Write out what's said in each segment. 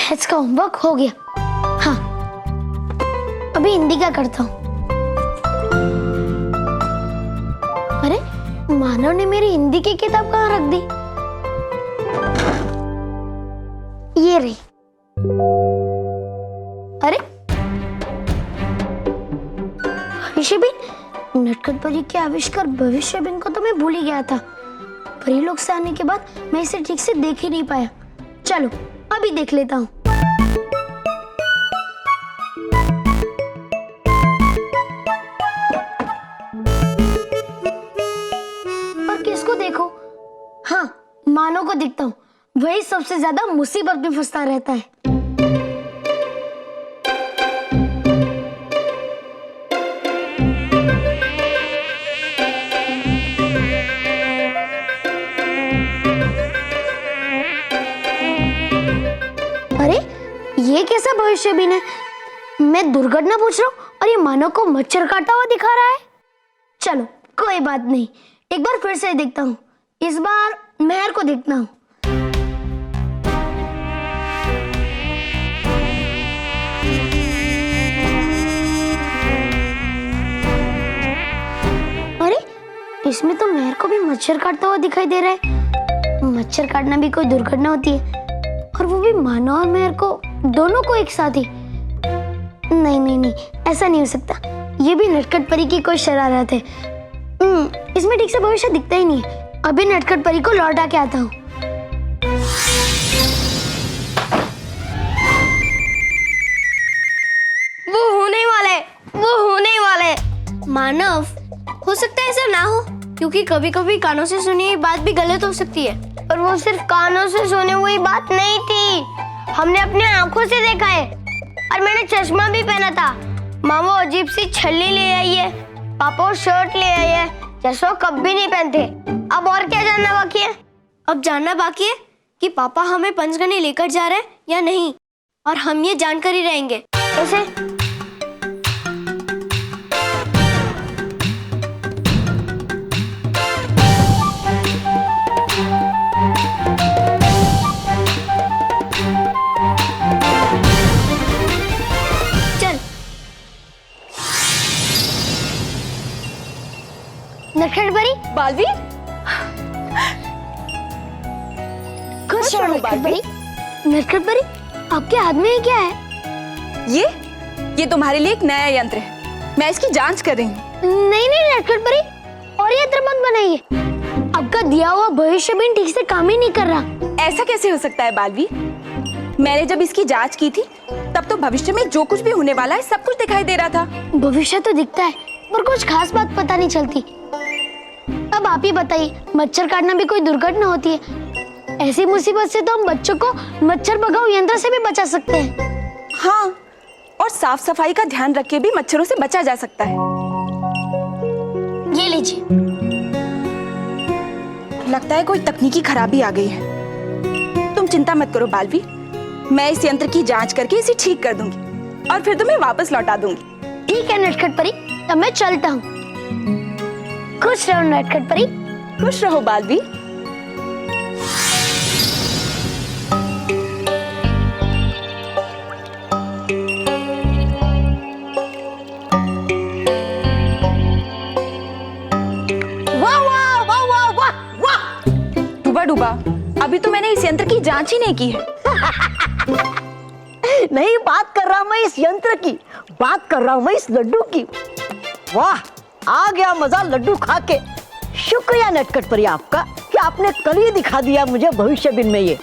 Maths का homework हो गया। हाँ, अभी हिंदी का करता हूँ। अरे, मानव ने मेरी हिंदी की किताब कहाँ रख दी? ये रही। अरे, भविष्य बिन, नटखट परी के आविष्कार भविष्य बिन को तो मैं भूल ही गया था। परी लोग से आने के बाद मैं इसे ठीक से देख ही नहीं पाया। चलो, अभी देख लेता हूँ। और किसको देखो? हाँ, मानव को दिखता हूँ। वही सबसे ज्यादा मुसीबत में फंसता रहता है। अरे, ये कैसा भविष्य बिन है? मैं दुर्घटना पूछ रहा हूँ और ये मानव को मच्छर काटा हुआ दिखा रहा है। चलो, कोई बात नहीं, एक बार फिर से देखता हूँ। इस बार मेहर को देखता हूँ। अरे, इसमें तो मेहर को भी मच्छर काटता हुआ दिखाई दे रहा है। मच्छर काटना भी कोई दुर्घटना होती है, और वो भी मानव और मेहर को, दोनों को एक साथ ही। नहीं नहीं नहीं, ऐसा नहीं हो सकता। ये भी नटखट परी की कोई शरारत है। इसमें ठीक से भविष्य दिखता ही नहीं है। अभी नटखट परी को लौटा के आता हूँ। वो होने वाला है, वो होने वाला है। मानव, हो सकता है ऐसा ना हो, क्योंकि कभी कभी कानों से सुनी हुई बात भी गलत हो सकती है। पर वो सिर्फ कानों से सुनी हुई बात नहीं थी, हमने अपने आंखों से देखा है। और मैंने चश्मा भी पहना था। मामा अजीब सी छल्ली ले आई है, पापा शर्ट ले आई है, चश्मा कभी नहीं पहनते। अब और क्या जानना बाकी है? अब जानना बाकी है कि पापा हमें पंचगनी लेकर जा रहे हैं या नहीं, और हम ये जानकर ही रहेंगे। कैसे? नटखट परी, बालवीर, खुश रहो नटखट परी। नटखट परी, आपके हाथ में क्या है? ये तुम्हारे लिए एक नया यंत्र है। मैं इसकी जांच कर रही हूँ। नहीं नहीं नटखट परी, और यंत्र मत बनाइए। आपका दिया हुआ भविष्य बिन ठीक से काम ही नहीं कर रहा। ऐसा कैसे हो सकता है बालवीर? मैंने जब इसकी जांच की थी तब तो भविष्य में जो कुछ भी होने वाला है सब कुछ दिखाई दे रहा था। भविष्य तो दिखता है, पर कुछ खास बात पता नहीं चलती। अब आप ही बताइए, मच्छर काटना भी कोई दुर्घटना होती है? ऐसी मुसीबत से तो हम बच्चों को मच्छर भगाओ यंत्र से भी बचा सकते हैं। हाँ, और साफ सफाई का ध्यान रख के भी मच्छरों से बचा जा सकता है। ये लीजिए। लगता है कोई तकनीकी खराबी आ गई है। तुम चिंता मत करो बालवीर, मैं इस यंत्र की जांच करके इसे ठीक कर दूंगी और फिर तुम्हें वापस लौटा दूंगी। ठीक है नटखट परी, तब मैं चलता हूँ। खुश रहो नटखट परी। खुश रहो बालवीर। वाह वाह वाह वाह वाह वाह। डूबा डूबा, अभी तो मैंने इस यंत्र की जांच ही नहीं की है। नहीं बात कर रहा मैं इस यंत्र की, बात कर रहा हूं मैं इस लड्डू की। वाह, आ गया मजा लड्डू खा के। शुक्रिया नटखट परी आपका कि आपने कल ही दिखा दिया मुझे भविष्य बिन में ये।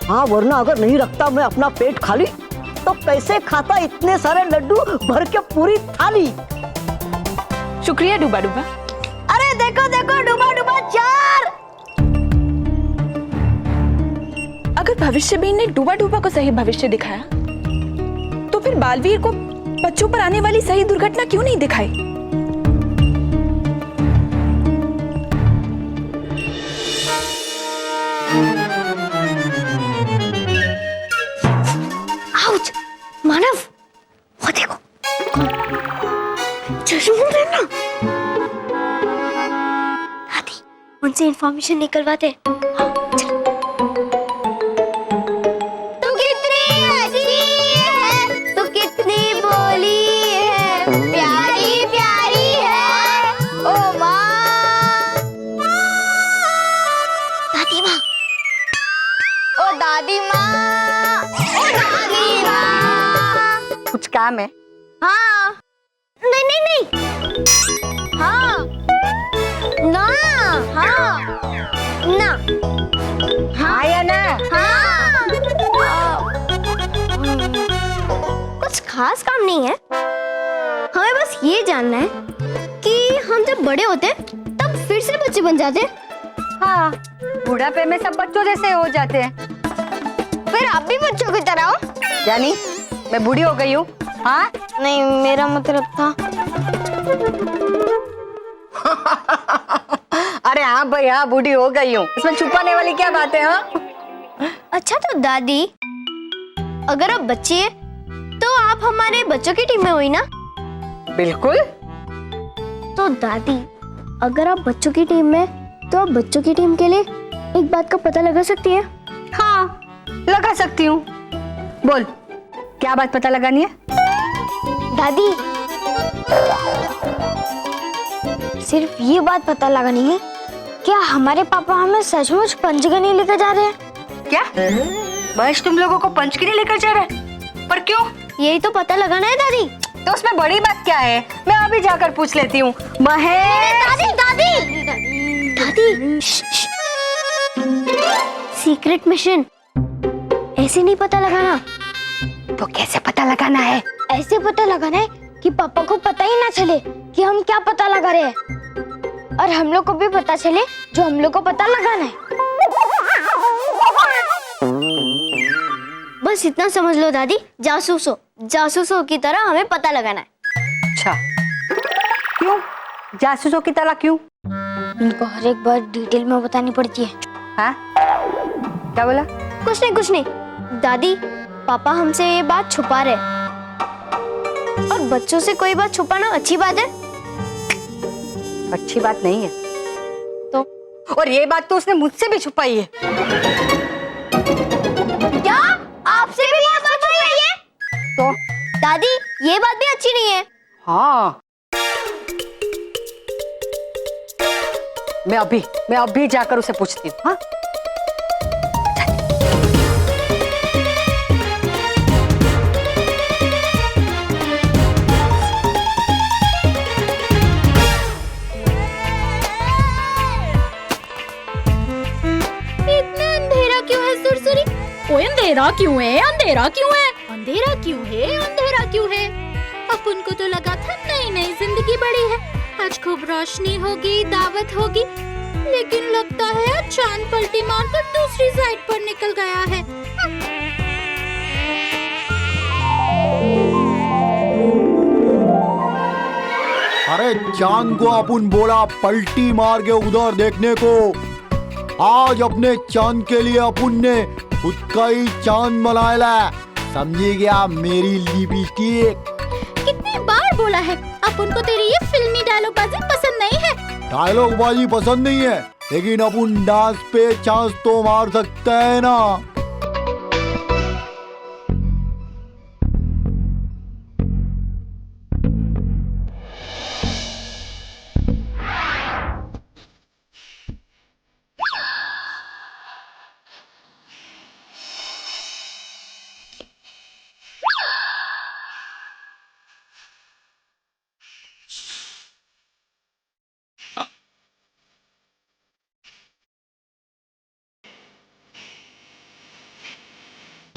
हाँ, वरना अगर नहीं रखता मैं अपना पेट खाली तो कैसे खाता इतने सारे लड्डू भर के पूरी थाली। शुक्रिया डूबा डूबा। अरे देखो देखो, डूबा डूबा 4। अगर भविष्य बिन ने डूबा डूबा को सही भविष्य दिखाया तो फिर बालवीर को बच्चों पर आने वाली सही दुर्घटना क्यों नहीं दिखाई? आउच! मानव, वो देखो, चश्मा पहनना। दादी, उनसे इंफॉर्मेशन निकलवाते हैं। दादी माँ, ओ दादी माँ। कुछ काम है? हाँ। नहीं नहीं नहीं। हाँ। ना। हाँ। ना। हाँ या ना? हाँ। कुछ खास काम नहीं है, हमें बस ये जानना है कि हम जब बड़े होते तब फिर से बच्चे बन जाते। हाँ, बुढ़ापे में सब बच्चों जैसे हो जाते हैं। फिर आप भी बच्चों की तरह हो? यानी मैं बूढ़ी हो गई हूँ? हाँ? नहीं, मेरा मतलब था। अरे हाँ भाई, हाँ बूढ़ी हो गई हूँ, इसमें छुपाने वाली क्या बात है? हाँ? अच्छा तो दादी, अगर आप बच्ची है तो आप हमारे बच्चों की टीम में हुई ना? बिल्कुल। तो दादी, अगर आप बच्चों की टीम में, तो आप बच्चों की टीम के लिए एक बात का पता लगा सकती है? हाँ, लगा सकती हूँ। बोल, क्या बात पता लगानी है? दादी, सिर्फ ये बात पता लगानी है, क्या हमारे पापा हमें सचमुच पंचगनी लेकर जा रहे हैं? क्या महेश तुम लोगों को पंचगिरी लेकर जा रहा है? पर क्यों? यही तो पता लगाना है दादी। तो उसमें बड़ी बात क्या है? मैं अभी जाकर पूछ लेती हूँ। महेश! दादी दादी दादी, सीक्रेट मिशन ऐसे नहीं पता लगाना। तो कैसे पता लगाना है? ऐसे पता लगाना है कि पापा को पता ही ना चले कि हम क्या पता लगा रहे हैं, और हम लोग को भी पता चले जो हम लोग को पता लगाना है। बस इतना समझ लो दादी, जासूसों की तरह हमें पता लगाना है। अच्छा, क्यों? जासूसों की तरह क्यों? इनको हर एक बात डिटेल में बतानी पड़ती है। हाँ? क्या बोला? कुछ नहीं दादी, पापा हमसे ये बात छुपा रहे, और बच्चों से कोई बात छुपाना अच्छी बात है? अच्छी बात नहीं है। तो? और ये बात तो उसने मुझसे भी छुपाई है। क्या आपसे भी ये बात छुपाई है? तो दादी, ये बात भी अच्छी नहीं है। हाँ, मैं अभी जाकर उसे पूछती हूँ। हाँ? इतना अंधेरा क्यों है सुरसुरी? ओए अंधेरा क्यों है? अंधेरा क्यों है? अंधेरा क्यों है? अंधेरा क्यों है? अपन को तो लगा था नई नई जिंदगी बड़ी है, आज खूब रोशनी होगी, दावत होगी, लेकिन लगता है चांद पलटी मारकर दूसरी साइड पर निकल गया है। अरे चांद को अपन बोला पलटी मार के उधर देखने को। आज अपने चांद के लिए अपन ने खुद का ही चांद बनाया, समझी क्या मेरी लिपस्टिक? कितनी बार बोला है, अपन को तेरी ये फिल्मी डायलॉगबाजी पसंद नहीं है। डायलॉगबाजी पसंद नहीं है, लेकिन अपन डांस पे चांस तो मार सकते हैं ना।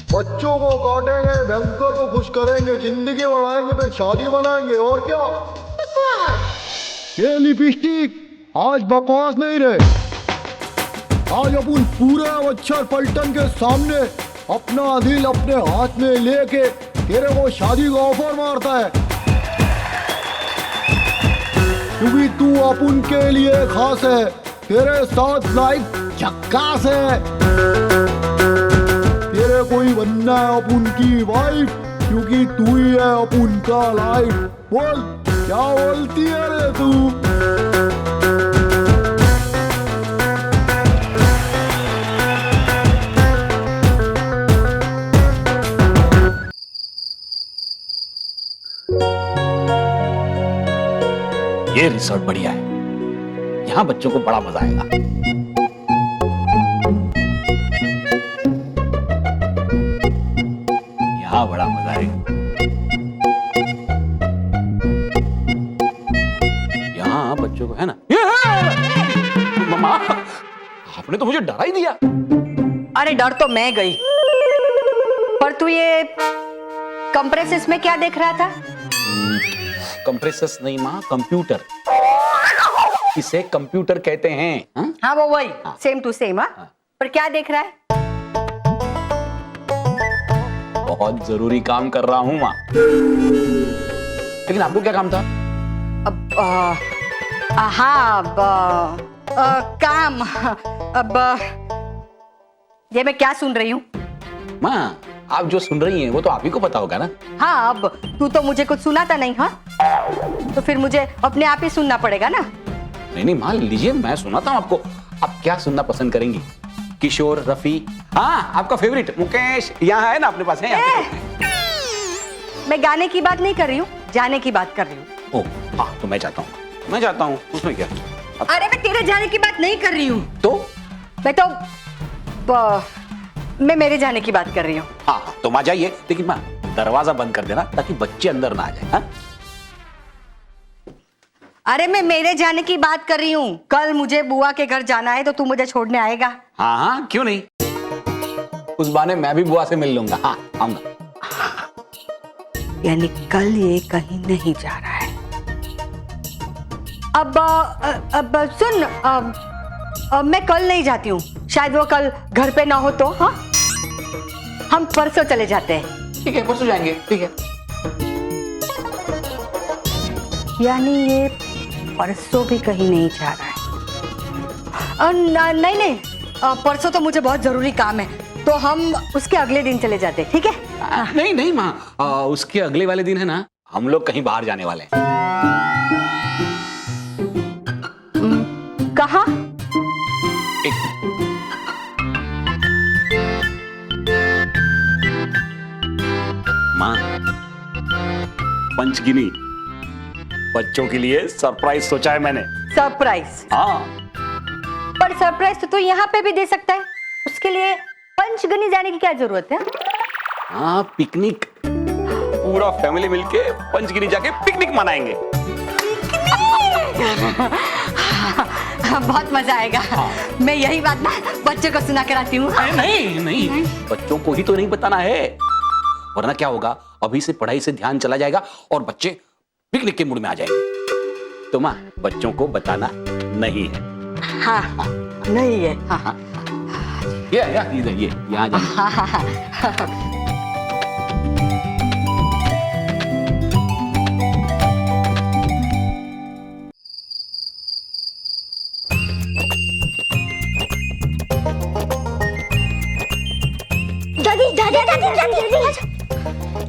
बच्चों को काटेंगे, भयंकर को खुश करेंगे, जिंदगी बढ़ाएंगे, फिर शादी बनाएंगे, और क्या। ये लिपस्टिक आज बकवास नहीं रहे। आज अपन पूरे अक्षर पलटन के सामने अपना दिल अपने हाथ में लेके तेरे को शादी का ऑफर मारता है, क्योंकि तू अपन के लिए खास है, तेरे साथ लाइफ झक्कास है। तेरे कोई बनना है अपन की वाइफ, क्योंकि तू ही है अपन का लाइफ। बोल क्या बोलती है रे तू? ये रिसोर्ट बढ़िया है, यहाँ बच्चों को बड़ा मजा आएगा। तो मुझे डरा ही दिया। अरे डर तो मैं गई, पर तू ये कंप्रेसेस में क्या देख रहा था? कंप्रेसर्स नहीं माँ, कंप्यूटर। इसे कंप्यूटर कहते हैं। हाँ? हाँ वो वही, सेम टू सेम। हाँ, पर क्या देख रहा है? बहुत जरूरी काम कर रहा हूँ माँ। लेकिन आपको क्या काम था? हाँ काम। अब ये मैं क्या सुन रही हूँ? माँ आप जो सुन रही हैं वो तो आप ही को पता होगा ना। हाँ, अब तू तो मुझे कुछ सुनाता नहीं। हाँ, तो फिर मुझे अपने आप ही सुनना पड़ेगा ना। नहीं माँ लीजिए, मैं सुनाता हूँ आपको। आप क्या सुनना पसंद करेंगी? किशोर, रफी, हाँ आपका फेवरेट मुकेश यहाँ है ना अपने पास है। मैं गाने की बात नहीं कर रही हूँ, जाने की बात कर रही हूँ। ओह हाँ, तो मैं चाहता हूँ, उसमें क्या? अरे मैं तेरे जाने की बात नहीं कर रही हूँ, मैं मेरे जाने की बात कर रही हूँ। हाँ तो माँ जाइए, लेकिन माँ दरवाजा बंद कर देना ताकि बच्चे अंदर ना आ जाए। हाँ? अरे मैं मेरे जाने की बात कर रही हूँ। कल मुझे बुआ के घर जाना है, तो तू मुझे छोड़ने आएगा? हाँ हाँ क्यों नहीं, उस बहाने मैं भी बुआ से मिल लूंगा। हाँ आऊंगा। यानी कल ये कहीं नहीं जा रहा है। अब सुन, मैं कल नहीं जाती हूँ, शायद वो कल घर पे ना हो तो। हाँ, हम परसों चले जाते हैं। ठीक है परसों जाएंगे। ठीक है, यानी ये परसों भी कहीं नहीं जा रहा है। नहीं, परसों तो मुझे बहुत जरूरी काम है, तो हम उसके अगले दिन चले जाते हैं। ठीक है? नहीं माँ, उसके अगले वाले दिन है ना, हम लोग कहीं बाहर जाने वाले हैं। कहाँ? माँ पंचगिनी, बच्चों के लिए सरप्राइज सोचा है मैंने। सरप्राइज? हाँ, पर सरप्राइज तो तू यहाँ पे भी दे सकता है, उसके लिए पंचगनी जाने की क्या जरूरत है? हाँ पिकनिक, पूरा फैमिली मिलके पंचगिनी जाके पिकनिक मनाएंगे। बहुत मजा आएगा। मैं यही बात ना बच्चों को सुना कर आती हूँ। नहीं, बच्चों को ही तो नहीं बताना है, वरना क्या होगा, अभी से पढ़ाई से ध्यान चला जाएगा और बच्चे पिकनिक के मूड में आ जाएंगे। तो माँ बच्चों को बताना नहीं है। हाँ, नहीं है। हाँ। ये यहाँ जाइए।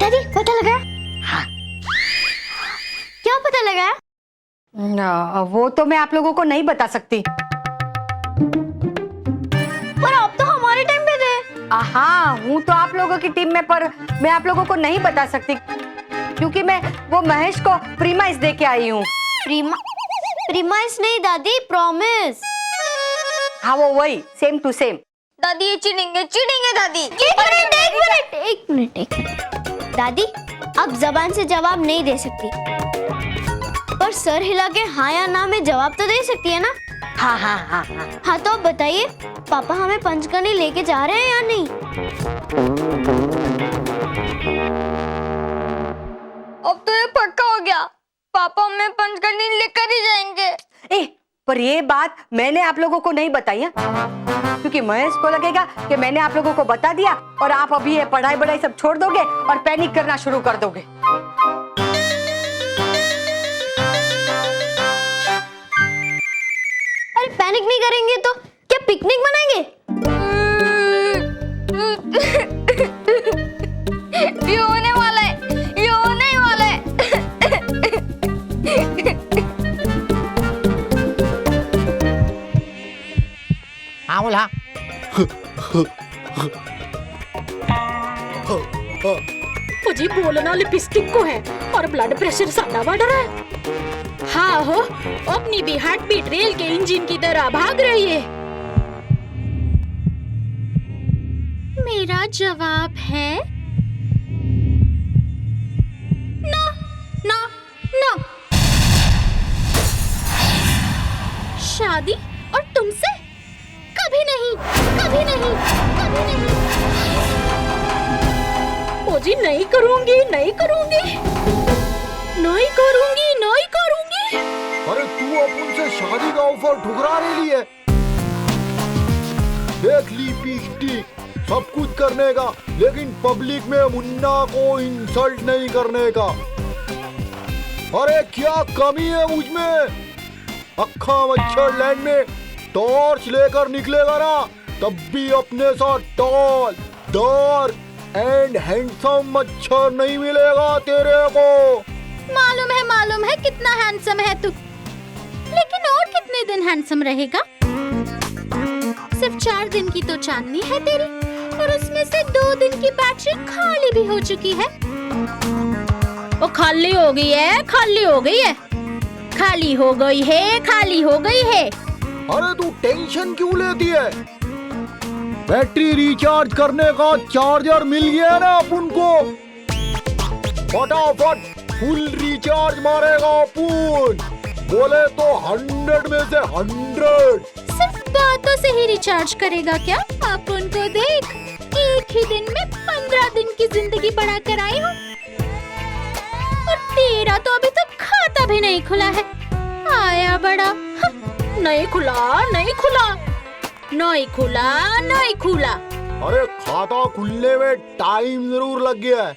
दादी पता लगा? हाँ। क्या पता लगा? वो तो मैं आप लोगों को नहीं बता सकती। पर आप तो हमारे टीम में थे। हाँ, हूँ तो आप लोगों की टीम में, पर मैं आप लोगों को नहीं बता सकती क्योंकि मैं वो महेश को प्रीमाइस दे के आई हूँ। प्रीमाइस नहीं दादी, प्रॉमिस। हाँ वो वही, सेम टू सेम। दादी ये चीटिंग दादी। एक मिनट। दादी आप जबान से जवाब नहीं दे सकती, पर सर हिला के हाँ या ना में जवाब तो दे सकती है ना? हाँ तो अब बताइए, पापा हमें पंचगनी लेके जा रहे हैं या नहीं? अब तो ये पक्का हो गया, पापा हमें पंचगनी लेकर ही जाएंगे। पर ये बात मैंने आप लोगों को नहीं बताई है, क्योंकि महेश को लगेगा कि मैंने आप लोगों को बता दिया और आप अभी ये पढ़ाई सब छोड़ दोगे और पैनिक करना शुरू कर दोगे। अरे पैनिक नहीं करेंगे तो क्या पिकनिक मनाएंगे? ये होने वाला है। हाँ बोला। मुझे बोलना लिपस्टिक को है और ब्लड प्रेशर साढ़ा बढ़ रहा है। हाँ हो, अपनी भी हार्ट बीट रेल के इंजन की तरह भाग रही है। मेरा जवाब है ना ना ना। शादी और तुमसे कभी नहीं। करूंगी, नहीं करूंगी, नहीं करूंगी, नहीं करूंगी। अरे तू अपन से शादी का ऑफर ठुकरा रही है। देख ली लिपस्टिक, सब कुछ करने का, लेकिन पब्लिक में मुन्ना को इंसल्ट नहीं करने का। अरे क्या कमी है मुझ में? अक्खा मच्छर लैंड में टॉर्च लेकर निकलेगा ना, तब भी अपने साथ टॉल, डार्क एंड हैंडसम मच्छर नहीं मिलेगा तेरे को। मालूम है कितना हैंडसम है तू, लेकिन और कितने दिन हैंडसम रहेगा? सिर्फ 4 दिन की तो चांदनी है तेरी, और उसमें से 2 दिन की बैटरी खाली भी हो चुकी है। वो खाली हो गई है, खाली हो गई है, खाली हो गई है, खाली हो गई है। अरे तू टेंशन क्यों लेती है? बैटरी रिचार्ज करने का चार्जर मिल गया ना अपन को, फटाफट फुल रिचार्ज मारेगा अपन। बोले तो 100 में से 100। सिर्फ बातों से ही रिचार्ज करेगा क्या? अपन को देख, एक ही दिन में 15 दिन की जिंदगी बढ़ा कर आई हूँ, और तेरा तो अभी तक खाता भी नहीं खुला है। आया बड़ा, नहीं खुला, नहीं खुला, नहीं खुला, नहीं खुला। अरे खाता खुलने में टाइम जरूर लग गया है,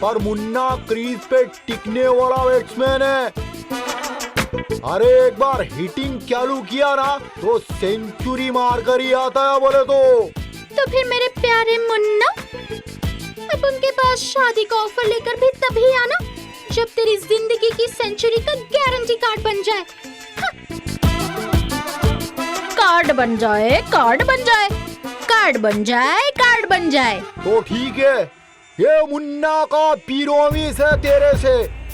पर मुन्ना क्रीज पे टिकने वाला बैट्समैन है। अरे एक बार हिटिंग चालू किया ना तो सेंचुरी मार कर ही आता है बोले तो फिर मेरे प्यारे मुन्ना, अब उनके पास शादी का ऑफर लेकर भी तभी आना जब तेरी जिंदगी की सेंचुरी का गारंटी कार्ड बन जाए। कार्ड बन जाए, कार्ड बन जाए, कार्ड बन जाए, कार्ड बन जाए। तो ठीक है, ये मुन्ना का पीरोमिस है तेरे से।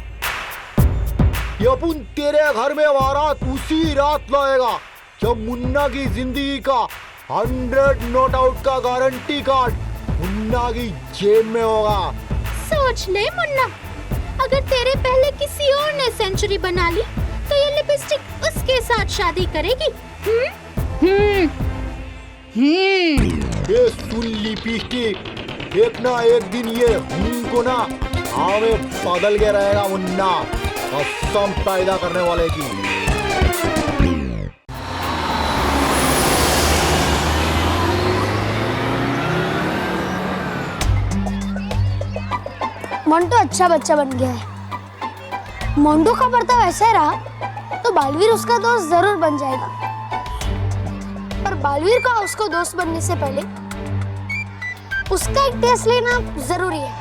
ये अपन तेरे घर में बारात उसी रात लाएगा जब मुन्ना की जिंदगी का 100 नॉट आउट का गारंटी कार्ड मुन्ना की जेब में होगा। सोच ले मुन्ना, अगर तेरे पहले किसी और ने सेंचुरी बना ली तो ये लिपस्टिक उसके साथ शादी करेगी। ये सुन लिपस्टिक, एक ना एक दिन ये को ना हमें बदल के रहेगा मुन्ना, कसम पैदा करने वाले की। मोंटू अच्छा बच्चा बन गया है। मोंटू का बर्ताव ऐसे रहा तो बालवीर उसका दोस्त जरूर बन जाएगा, पर बालवीर का उसको दोस्त बनने से पहले उसका एक टेस्ट लेना जरूरी है।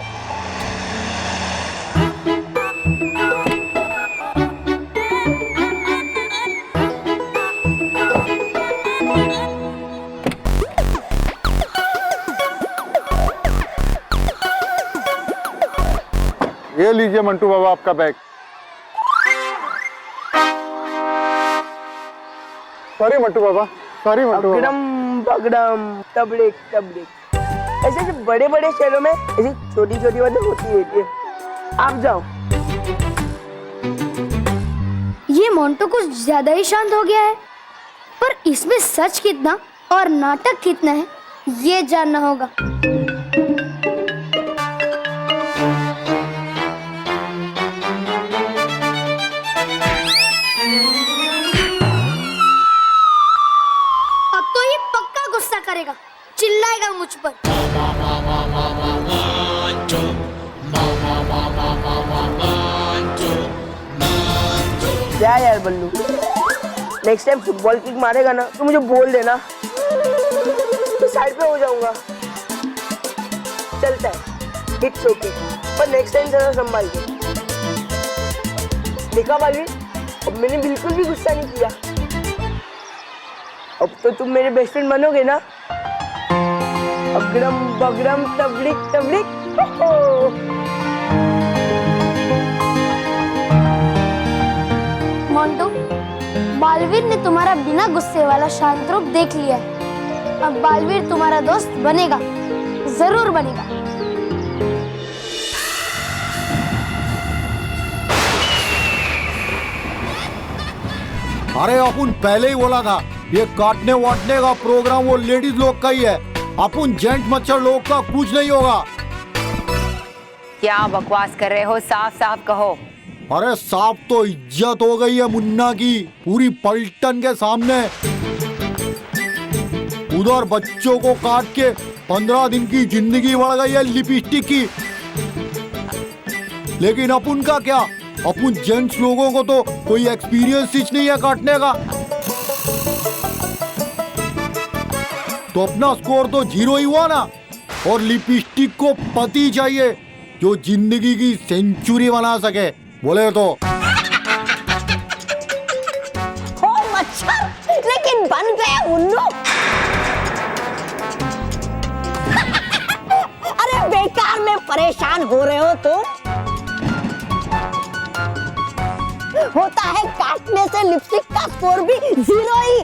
ये लीजिए मंटू बाबा आपका बैग। सॉरी मंटू बाबा, सॉरी मंटू बाबा। अगड़म बगड़म तबड़िक तबड़िक, ऐसे जो बड़े बड़े शहरों में ऐसी छोटी छोटी बातें होती रहती है। आप जाओ। ये मोंटू कुछ ज्यादा ही शांत हो गया है, पर इसमें सच कितना और नाटक कितना है ये जानना होगा। अब तो ये पक्का गुस्सा करेगा, चिल्लाएगा मुझ पर। क्या यार बल्लू, नेक्स्ट टाइम फुटबॉल किक मारेगा ना तो मुझे बोल देना, तो साइड पे हो जाऊंगा। चलता है, इट्स ओके, पर नेक्स्ट टाइम जरा संभाल के। देखा बालवीर, अब मैंने बिल्कुल भी गुस्सा नहीं किया। अब तो तुम मेरे बेस्ट फ्रेंड बनोगे ना। अगड़म बगड़म तबड़िक तबड़िक। मोंटू, बालवीर ने तुम्हारा बिना गुस्से वाला शांत रूप देख लिया है। अब बालवीर तुम्हारा दोस्त बनेगा, जरूर बनेगा। अरे अपन पहले ही बोला था, ये काटने वाटने का प्रोग्राम वो लेडीज लोग का ही है, अपन जेंट मच्छर लोग का कुछ नहीं होगा। क्या बकवास कर रहे हो? साफ साफ कहो। अरे साफ तो इज्जत हो गई है मुन्ना की पूरी पलटन के सामने। उधर बच्चों को काट के 15 दिन की जिंदगी बढ़ गई है लिपस्टिक की। लेकिन अपन का क्या, अपन जेंट्स लोगों को तो कोई एक्सपीरियंस ही नहीं है काटने का। तो अपना स्कोर तो 0 ही हुआ ना। और लिपस्टिक को पति चाहिए जो जिंदगी की सेंचुरी बना सके, बोले तो। हो मच्छर, लेकिन बन गए उल्लू। अरे बेकार में परेशान हो रहे हो तुम। होता है काटने से लिपस्टिक का स्कोर भी 0 ही।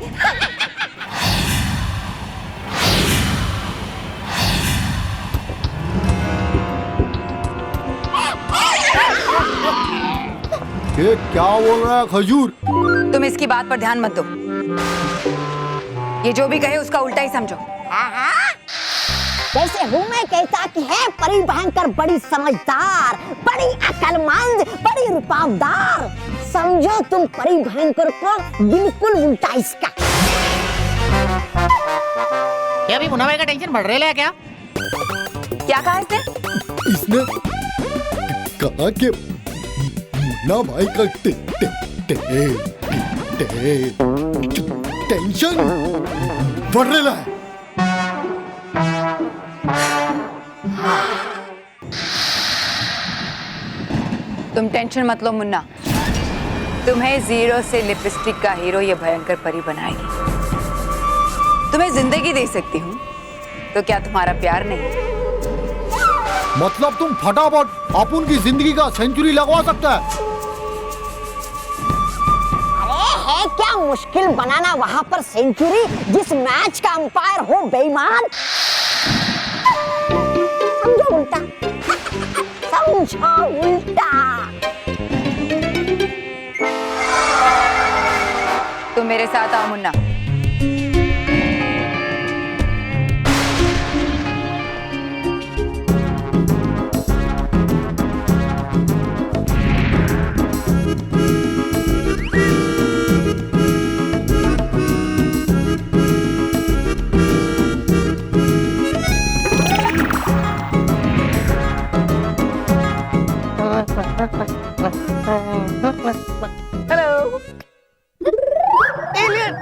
ये क्या बोल रहा है खजूर? तुम इसकी बात पर ध्यान मत दो। ये जो भी कहे उसका उल्टा ही समझो। जैसे हूँ मैं कहता कि है परी भयंकर बड़ी समझदार, बड़ी अक्लमंद, बड़ी रुपावदार। समझो तुम परी भयंकर को बिल्कुल उल्टा इसका। क्या अभी मुन्ना भाई का टेंशन बढ़ रहा है क्या? क्या कहा इसने कहा कि मुन्ना भाई का टेंशन बढ़ रहा है। तुम टेंशन मत लो मुन्ना, तुम्हें 0 से लिपस्टिक का हीरो ये भयंकर परी बनाएगी। तुम्हें जिंदगी दे सकती हूँ, तो क्या तुम्हारा प्यार नहीं? मतलब तुम फटाफट अपन की जिंदगी का सेंचुरी लगवा सकता है? अरे है क्या मुश्किल बनाना वहां पर सेंचुरी, जिस मैच का अंपायर हो बेईमान। समझो उल्टा, समझो उल्टा। तुम मेरे साथ आओ मुन्ना। हेलो एलियन,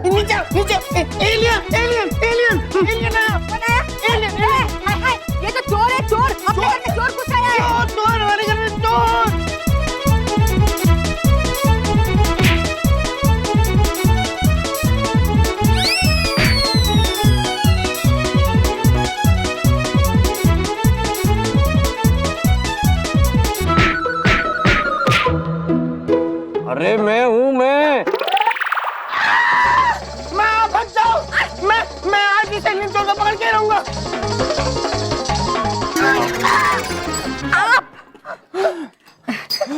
नीचे नीचे, alien alien alien alien alien. ये तो चोर है, चोर। अपने घर में चोर घुस आया है। चोर, हमारे घर में चोर। अरे मैं हूँ मैं फंस जाऊं। मैं आज भी सेलिन चोर को पकड़ के रहूंगा।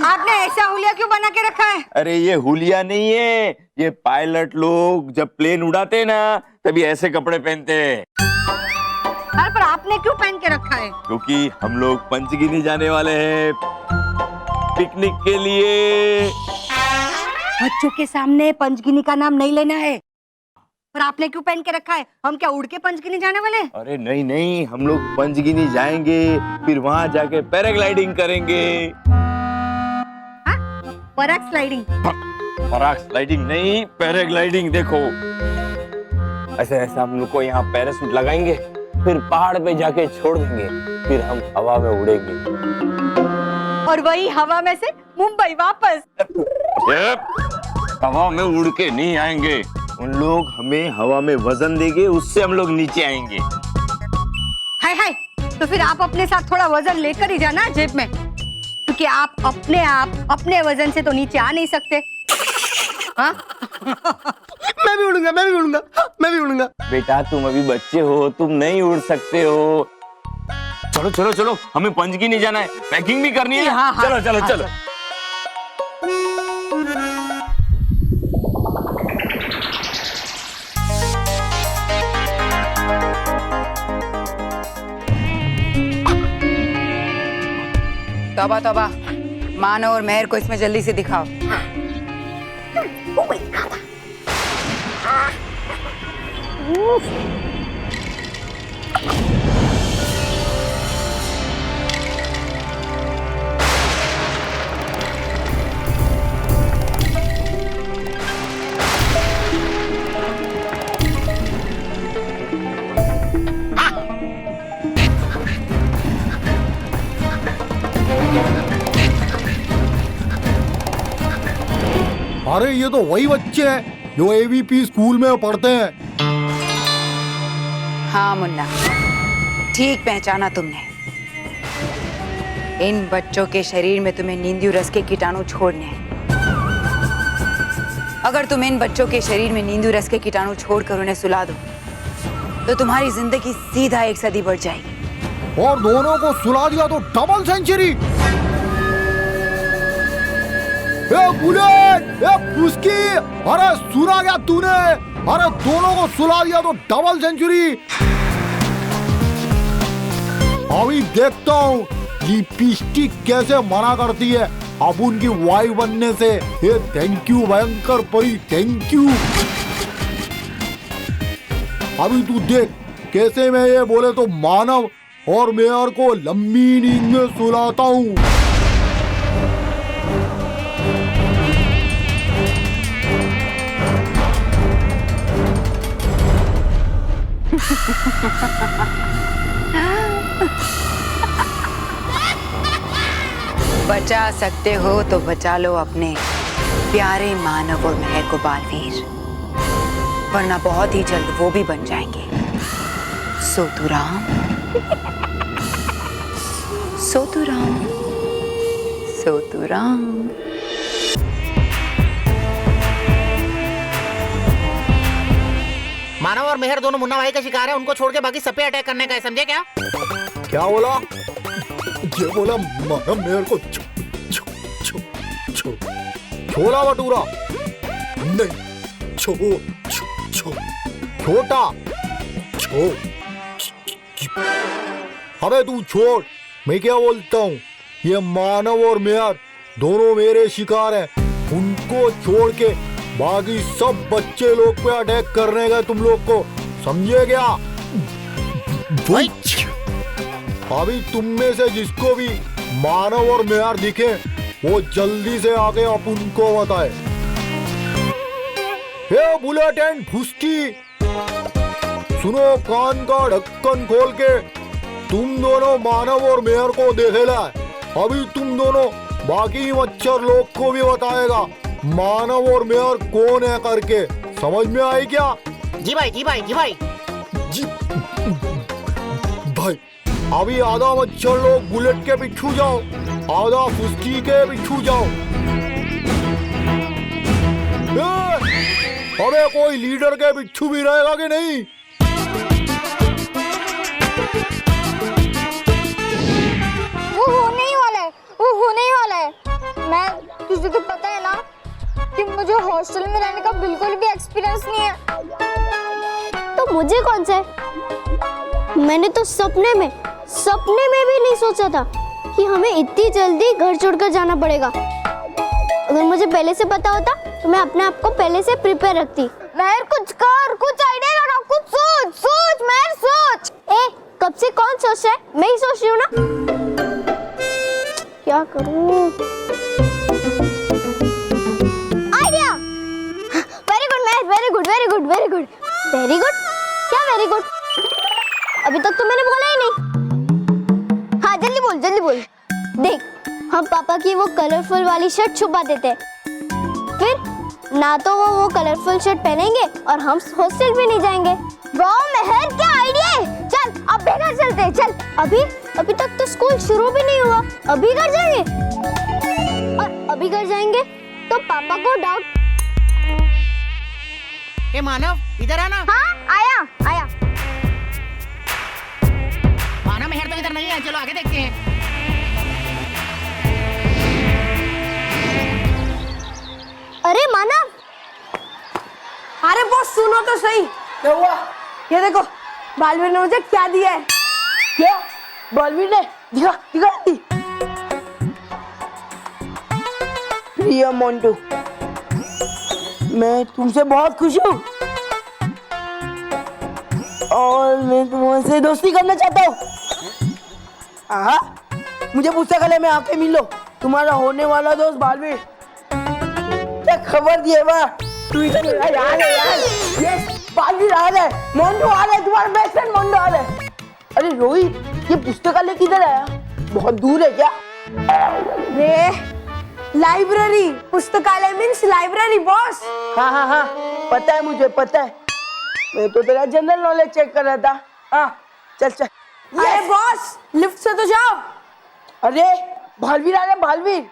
आपने ऐसा हुलिया क्यों बना के रखा है? अरे ये हुलिया नहीं है, ये पायलट लोग जब प्लेन उड़ाते हैं ना तभी ऐसे कपड़े पहनते हैं। अरे पर आपने क्यों पहन के रखा है? क्योंकि हम लोग पंचगिनी जाने वाले हैं पिकनिक के लिए। बच्चों के सामने पंचगिनी का नाम नहीं लेना है। पर आपने क्यों पहन के रखा है? हम क्या उड़ के पंचगिनी जाने वाले? अरे नहीं नहीं, हम लोग पंचगिनी जाएंगे, फिर वहाँ जाके पैराग्लाइडिंग करेंगे। पैराग्लाइडिंग? पैराग्लाइडिंग नहीं, पैराग्लाइडिंग। देखो ऐसे ऐसे हम लोग को यहाँ पैराशूट लगाएंगे, फिर पहाड़ पे जाके छोड़ देंगे, फिर हम हवा में उड़ेंगे और वही हवा में से मुंबई वापस। हवा में उड़ के नहीं आएंगे, उन लोग हमें हवा में वजन देंगे, उससे हम लोग नीचे आएंगे। हाय हाय, तो फिर आप अपने साथ थोड़ा वजन लेकर ही जाना जेब में, क्योंकि आप अपने वजन से तो नीचे आ नहीं सकते। हाँ? मैं भी उड़ूंगा, मैं भी उड़ूंगा, मैं भी उड़ूंगा। बेटा तुम अभी बच्चे हो, तुम नहीं उड़ सकते हो। चलो चलो चलो, हमें पंचगिनी जाना है, पैकिंग भी करनी है। हाँ, हाँ, चलो चलो हाँ, चलो। तौबा तौबा, मानो और मेहर को इसमें जल्दी से दिखाओ। अरे ये तो वही बच्चे हैं जो एवीपी स्कूल में पढ़ते हैं। हाँ मुन्ना, ठीक पहचाना तुमने। इन बच्चों के शरीर में तुम्हें नींदू रस के कीटाणु छोड़ने हैं। अगर तुम इन बच्चों के शरीर में नींदू रस के कीटाणु छोड़कर उन्हें सुला दो तो तुम्हारी जिंदगी सीधा 1 सदी बढ़ जाएगी। और दोनों को सुला दिया तो डबल सेंचुरी। बुलेट, उसकी, अरे सुना क्या तूने? अरे दोनों को सुला दिया तो डबल सेंचुरी। अभी देखता हूँ लिपस्टिक कैसे मना करती है अब उनकी वाइफ बनने से। ये थैंक यू भयंकर परी, थैंक यू। अभी तू देख कैसे मैं ये बोले तो मानव और मेयर को लंबी नींद में सुलाता हूँ। बचा सकते हो तो बचा लो अपने प्यारे मानव और मेहर को बालवीर, वरना बहुत ही जल्द वो भी बन जाएंगे सोतुराम। सोतुराम, सोतुराम। मानव और मेहर दोनों मुन्ना भाई का शिकार है, उनको छोड़ के बाकी सब पे अटैक करने का है, समझे क्या? क्या बोला? ये बोला मानव मेहर को छोला भटूरा नहीं, छोटा छो। अबे तू छोड़, मैं क्या बोलता हूँ। ये मानव और मेहर दोनों मेरे शिकार हैं, उनको छोड़ के बाकी सब बच्चे लोग पे अटैक करने का तुम लोग को, समझे क्या? अभी तुम में से जिसको भी मानव और मेहर दिखे वो जल्दी से आके अपन को बताए। हे बुलेट एंड फुस्की, सुनो, कान का ढक्कन खोल के तुम दोनों मानव और मेहर को देखेला। अभी तुम दोनों बाकी मच्छर लोग को भी बताएगा मानव और मेहर कौन है करके। समझ में आई क्या? जी भाई, जी भाई, जी भाई। जी भाई, अभी आधा मच्छर लोग बुलेट के पीछू जाओ, आधा फुस्की के पीछू जाओ। अबे कोई लीडर के पीछू भी रहेगा कि नहीं? वो होने ही वाला है, वो होने ही वाला है। मैं, तुझे तो पता है ना कि मुझे हॉस्टल में रहने का बिल्कुल भी एक्सपीरियंस नहीं है। तो मुझे कौन सा है? मैंने तो सपने में भी नहीं सोचा था कि हमें इतनी जल्दी घर छोड़कर जाना पड़ेगा। अगर मुझे पहले से पता होता तो मैं अपने आप को पहले से प्रिपेयर रखती। महर कुछ कर, कुछ आइडिया लगा, कुछ सोच, सोच महर सोच। कब से कौन सोच रहा है? मैं ही सोच रही हूँ ना। क्या करूँ? Idea! Very good Mahar, very good, very good, very good, very good. क्या वेरी गुड? अभी तक तो मैंने बोला ही नहीं। हाँ जल्दी बोल, जल्दी बोल। देख, हम पापा की वो कलरफुल वाली शर्ट छुपा देते हैं, फिर ना तो वो कलरफुल शर्ट पहनेंगे और हम हॉस्टल भी नहीं जाएंगे। वाह महर, क्या आइडिया है। चल अब भी घर चलते हैं। चल, अभी तक तो स्कूल शुरू भी नहीं हुआ, अभी घर जाएंगे। और अभी घर जाएंगे तो पापा को डाउट। ए मानव, इधर आना। हाँ आया। मानव मेहर तो इधर नहीं है, चलो आगे देखते हैं। अरे मानव, अरे बॉस सुनो तो सही। क्या हुआ? ये देखो बालवीर ने मुझे क्या दिया है। क्या? बालवीर ने दिखा। प्रिया मोंटू, मैं तुमसे बहुत खुश हूँ और मैं तुमसे दोस्ती करना चाहता हूँ। हाँ, मुझे पुस्तकालय में आके मिलो, तुम्हारा होने वाला दोस्त बालवीर। क्या खबर दिए वाह, तू इधर आ यार। यस, बालवीर आ रहा है, मोंटू आ रहा है, तुम्हारा बेस्ट फ्रेंड मोंटू आ रहा है। अरे रोहित, ये पुस्तकालय किधर आया? बहुत दूर है क्या? रे लाइब्रेरी, पुस्तकालय मीन्स लाइब्रेरी बॉस। हाँ हाँ हाँ, पता है, मुझे पता है। मैं तो तेरा जनरल नॉलेज चेक कर रहा था। हाँ चल चल। अरे बॉस, लिफ्ट से तो जाओ। अरे भालवीर आ रहा है, भालवीर।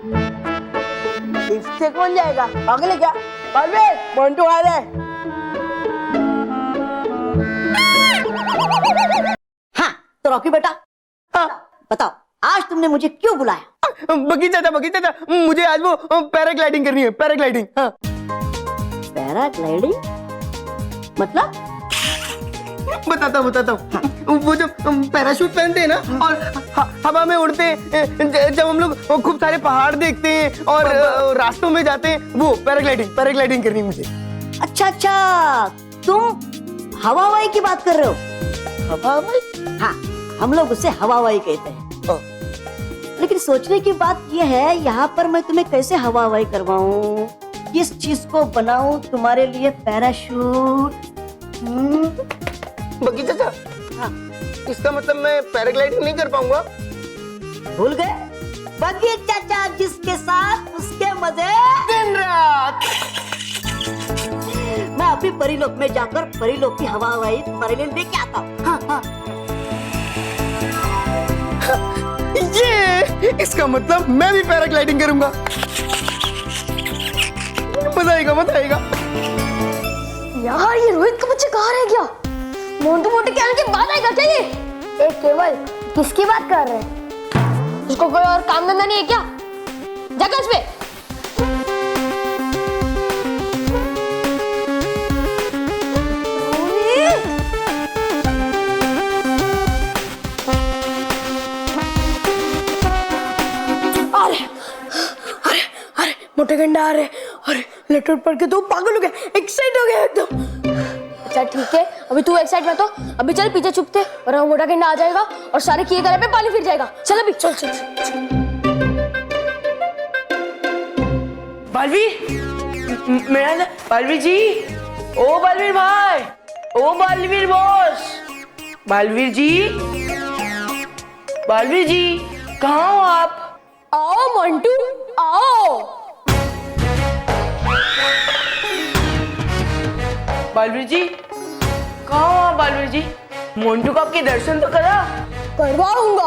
लिफ्ट से कौन जाएगा, पागल है क्या? भालवीर, मोंटू आ रहा है। हाँ तो रॉकी बेटा, हाँ बताओ आज तुमने मुझे क्यों बुलाया? बगीचा था, मुझे आज वो पैराग्लाइडिंग करनी है, पैराग्लाइडिंग। हाँ पैराग्लाइडिंग मतलब? बताता हूँ। वो जो पैराशूट पहनते हैं ना और हवा में उड़ते हैं, जब हम लोग खूब सारे पहाड़ देखते हैं और रास्तों में जाते हैं, वो पैराग्लाइडिंग करनी है मुझे। अच्छा अच्छा, तुम हवावाई की बात कर रहे हो? हवावाई? हाँ, हम लोग उसे हवावाई कहते हैं। लेकिन सोचने की बात यह है, यहाँ पर मैं तुम्हें कैसे हवावाई करवाऊं, किस चीज को बनाऊं तुम्हारे लिए पैराशूट? बगीचा था, हाँ, इसका मतलब मैं पैराग्लाइडिंग नहीं कर पाऊंगा। भूल गए? बगीचा चाचा जिसके साथ उसके मजे दिन रात। मैं अभी परीलोक में जाकर परीलोक की हवावाई तुम्हारे लिए लेके आता हूँ। हाँ, हाँ। ये इसका मतलब मैं भी पैराग्लाइडिंग करूंगा। मजा आएगा। यार ये रोहित का बच्चे कहाँ रह गया? मोंटू मोटू के आने के बाद आएगा क्या ये? एक केवल किसकी बात कर रहे हैं? उसको कोई और काम धंधा नहीं है क्या? जा क्लास पे। मोटे गंडा आ रहे, अरे लेटर पढ़ के तो पागल हो गया, एक्साइट हो गया एकदम। अच्छा ठीक है, अभी तू एक्साइट मत हो, अभी चल पीछे छुपते, वरना मोटा गंडा आ जाएगा और सारे किए करे पे पानी फिर जाएगा। चल अभी चल। बालवीर, मेरा बालवीर जी, ओ बालवीर भाई, ओ बालवीर बॉस, बालवीर जी कहाँ हो आप? आओ मंटू आओ। बालवीर जी कहाँ हो आप? बालवीर जी, मोंटू का आपके दर्शन तो करवाऊंगा,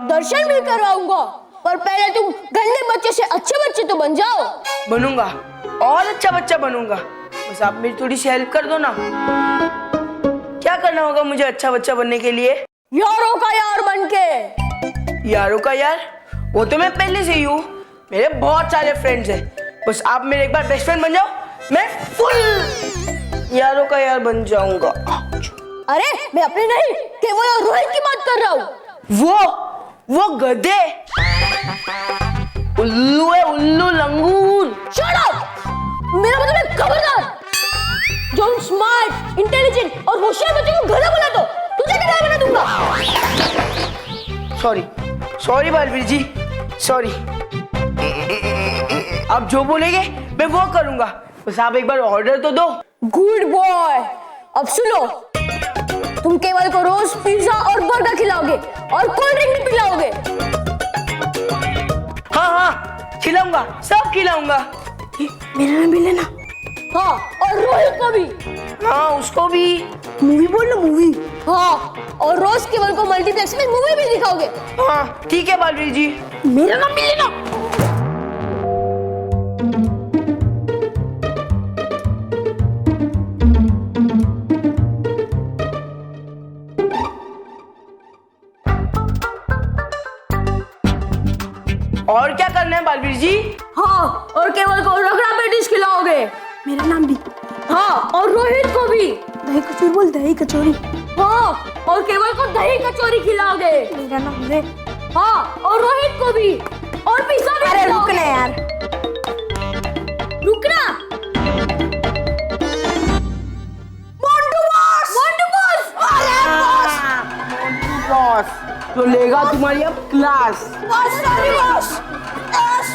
दर्शन भी करवाऊंगा, पर पहले तुम गंदे बच्चे से अच्छे बच्चे तो बन जाओ। बनूंगा और अच्छा बच्चा बनूंगा, बस आप मेरी थोड़ी सी हेल्प कर दो ना। क्या करना होगा मुझे अच्छा बच्चा बनने के लिए? यारों का यार बनके। यारों का यार? वो तो मैं पहले से ही हूँ, मेरे बहुत सारे फ्रेंड्स हैं, बस आप मेरे एक बार बेस्ट फ्रेंड बन जाओ, मैं फुल यारों का यार बन जाऊंगा। अरे मैं अपने नहीं, केवल रोहित की बात कर रहा हूँ। वो गधे, उल्लू है, उल्लू लंगूर। Shut up! मेरा मतलब है खबरदार, जो स्मार्ट, इंटेलिजेंट और होशियार बच्चों को गधा बुला दो, तुझे गधा बना दूंगा। सॉरी बालवीर जी, सॉरी। आप जो बोलेंगे मैं वो करूंगा, बस आप एक बार ऑर्डर तो दो। Good boy. अब सुनो, तुम केवल को रोज पिज्जा और बर्गर खिलाओगे और कोल्ड ड्रिंक भी पिलाओगे। हाँ खिलाऊंगा, सब खिलाऊंगा। मेरा नाम भी लेना। हाँ, और रोहित को भी। हाँ, उसको भी। मूवी बोल ना, मूवी। हाँ, और रोज केवल को मल्टीप्लेक्स में मूवी भी दिखाओगे। हाँ ठीक है बालवीर जी। मेरा नाम भी लेना। और क्या करना है बालवीर जी? हाँ, और केवल को रगड़ा पेटिस खिलाओगे। मेरा नाम भी। हाँ, और रोहित को भी। दही कचौरी बोल, दही कचौरी। हाँ, और केवल को दही कचौरी खिलाओगे। मेरा नाम है। हाँ, और रोहित को भी, और पिज्जा भी। अरे रुक ना यार, रुकना। मोंटू बॉस! मोंटू बॉस! अरे बॉस! मोंटू बॉस तो लेगा तुम्हारी अब class. Boss sorry boss.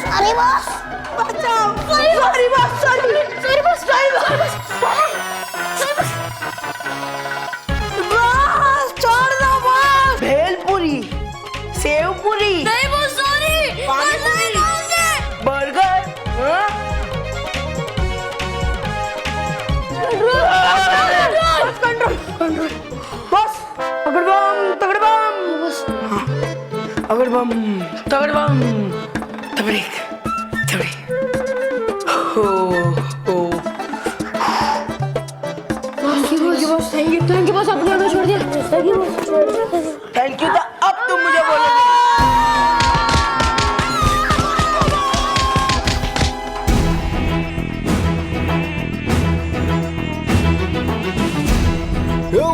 Sorry boss. बचाओ। Sorry boss. Sorry boss. Sorry boss. Boss छोड़ दो बॉस। भेलपुरी, सेवपुरी, नहीं वो सॉरी, पानीपुरी, बर्गर, हाँ? कंट्रोल। बस अगर बम तगड़ बम अगर बम तगड़ बम तबरीक तबरीक हो थैंक यू बॉस, अपने हमें छोड़ दिया। Thank you. तो अब तुम मुझे बोलोगे।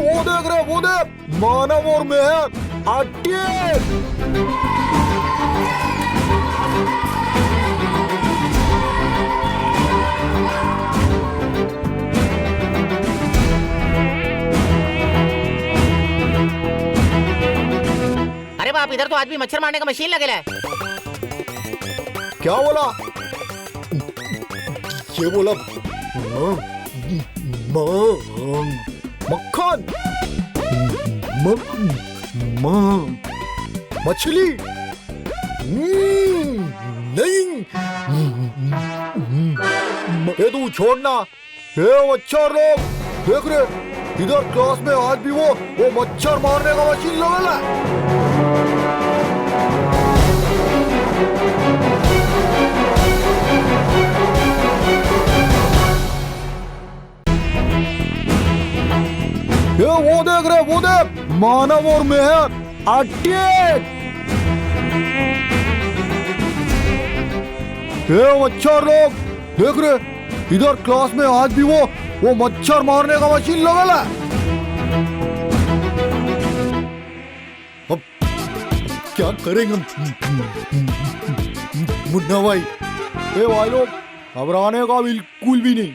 वो देख रहे, वो देख, मानव और मेहर अटैक। अरे बाप, इधर तो आदमी मच्छर मारने का मशीन लगेला है। क्या बोला? ये बोला मक्खन, मछली नहीं। ये तू छोड़ना। ये मच्छर लोग देख रहे, इधर क्लास में आज भी वो मच्छर मारने का मशीन लगल है। ये वो देख रहे, वो देख, मानव और मेहर अटैक। ये मच्छर लोग देख रहे, इधर क्लास में आज भी वो मच्छर मारने का मशीन लगल है। अब क्या करेंगे मुन्ना भाई? ये भाई लोग घबराने का बिल्कुल भी नहीं।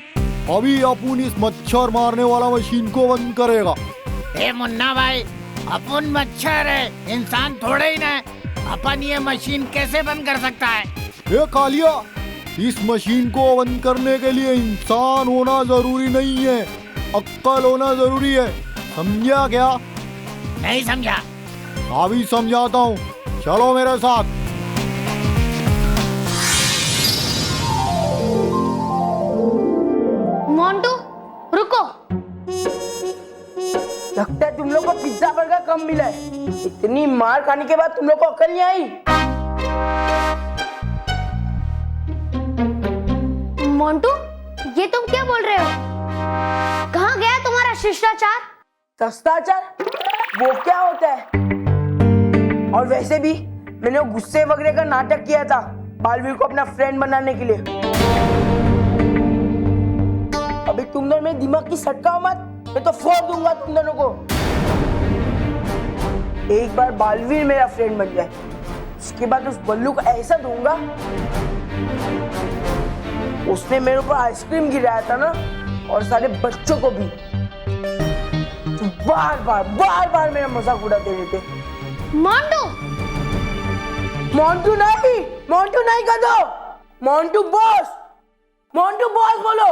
अभी अपन इस मच्छर मारने वाला मशीन को बंद करेगा। ए मुन्ना भाई, अपन मच्छर है, इंसान थोड़े ही ना है। अपन ये मशीन कैसे बंद कर सकता है? ये कालिया, इस मशीन को बंद करने के लिए इंसान होना जरूरी नहीं है, अक्ल होना जरूरी है। समझा क्या? नहीं समझा। अभी समझाता हूँ, चलो मेरे साथ। मोंटू रुको। लगता है तुम लोग को पिज्जा बर्गर कम मिला है। इतनी मार खाने के बाद तुम लोग को अकल नहीं आई। मोंटू, ये तुम क्या बोल रहे हो? कहाँ गया तुम्हारा शिष्टाचार? शिष्टाचार वो क्या होता है? और वैसे भी मैंने वो गुस्से वगैरह का नाटक किया था बालवीर को अपना फ्रेंड बनाने के लिए। अभी तुम दोनों में दिमाग की सटकाओ मत, मैं तो फोड़ दूंगा तुम दोनों को। एक बार बालवीर मेरा फ्रेंड बन जाए, उसके बाद उस बल्लू को ऐसा दूंगा। उसने मेरे ऊपर आइसक्रीम गिराया था ना, और सारे बच्चों को भी। तो बार बार मेरा मजाक उड़ाते रहते। मोंटू नहीं कर दो। मोंटू बॉस बोलो।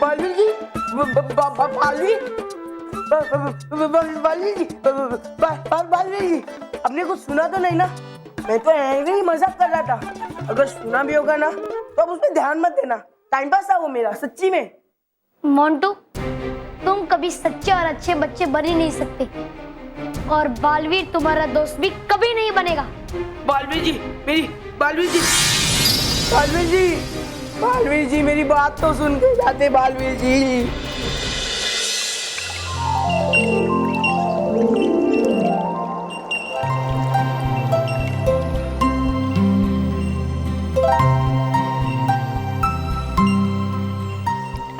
बालवीर जी, बालवीर जी, आपने कुछ सुना तो नहीं ना? मैं तो ऐसे ही मजाक कर रहा था। अगर सुना भी होगा ना तो अब उसमें ध्यान मत देना। टाइम पास था वो मेरा, सच्ची में। मोंटू, तुम कभी सच्चे और अच्छे बच्चे बन ही नहीं सकते, और बालवीर तुम्हारा दोस्त भी कभी नहीं बनेगा। बालवीर जी मेरी बात तो सुन के जाते। बालवीर जी,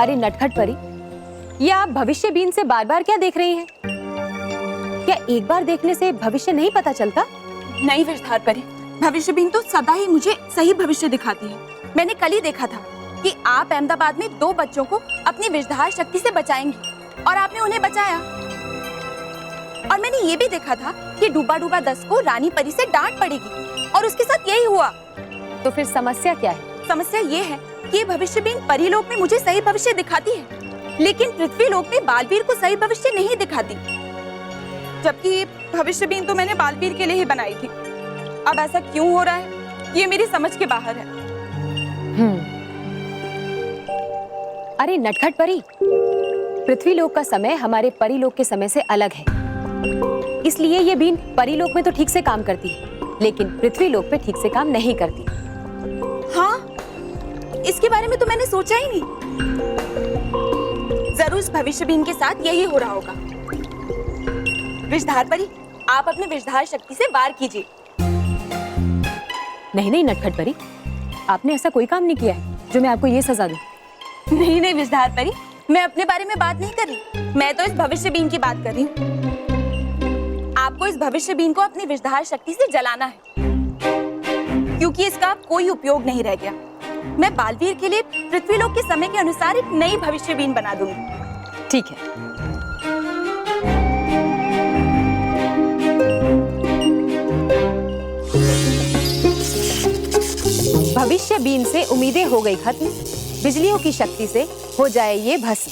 अरे नटखट परी, ये आप भविष्य बीन से बार बार क्या देख रही हैं? क्या एक बार देखने से भविष्य नहीं पता चलता? नहीं विषधार परी, भविष्य बीन तो सदा ही मुझे सही भविष्य दिखाती है। मैंने कल ही देखा था कि आप अहमदाबाद में 2 बच्चों को अपनी विषधार शक्ति से बचाएंगी और आपने उन्हें बचाया। और मैंने ये भी देखा था कि डूबा डूबा 10 को रानी परी से डांट पड़ेगी और उसके साथ यही हुआ। तो फिर समस्या क्या है? समस्या ये है कि ये भविष्य बीन परीलोक में मुझे सही भविष्य दिखाती है, लेकिन पृथ्वीलोक में बालवीर को सही भविष्य नहीं दिखाती। जबकि भविष्य बीन तो मैंने बालवीर के लिए ही बनाई थी। अब ऐसा क्यों हो रहा है, ये मेरी समझ के बाहर है। अरे नटखट परी, पृथ्वीलोक का समय हमारे परीलोक के समय से अलग है, इसलिए ये बीन परीलोक में तो ठीक से काम करती है, लेकिन पृथ्वीलोक पे ठीक से काम नहीं करती। हाँ, इसके बारे में तो मैंने सोचा ही नहीं। जरूर इस भविष्य बीन के साथ यही हो रहा होगा। विषधार परी, आप अपने विषधार शक्ति से वार कीजिए। नहीं नहीं नटखट परी, आपने ऐसा कोई काम नहीं किया है जो मैं आपको ये सजा दूं। नहीं नहीं विषधार परी, मैं अपने बारे में बात नहीं कर रही, मैं तो इस भविष्य बीन की बात कर रही हूँ। आपको इस भविष्य बीन को अपनी विषधार शक्ति से जलाना है, क्योंकि इसका अब कोई उपयोग नहीं रह गया। मैं बालवीर के लिए पृथ्वीलोक के समय के अनुसार एक नई भविष्य बीन बना दूंगी। ठीक है। भविष्य बीन से उम्मीदें हो गई खत्म, बिजलियों की शक्ति से हो जाए ये भस्म।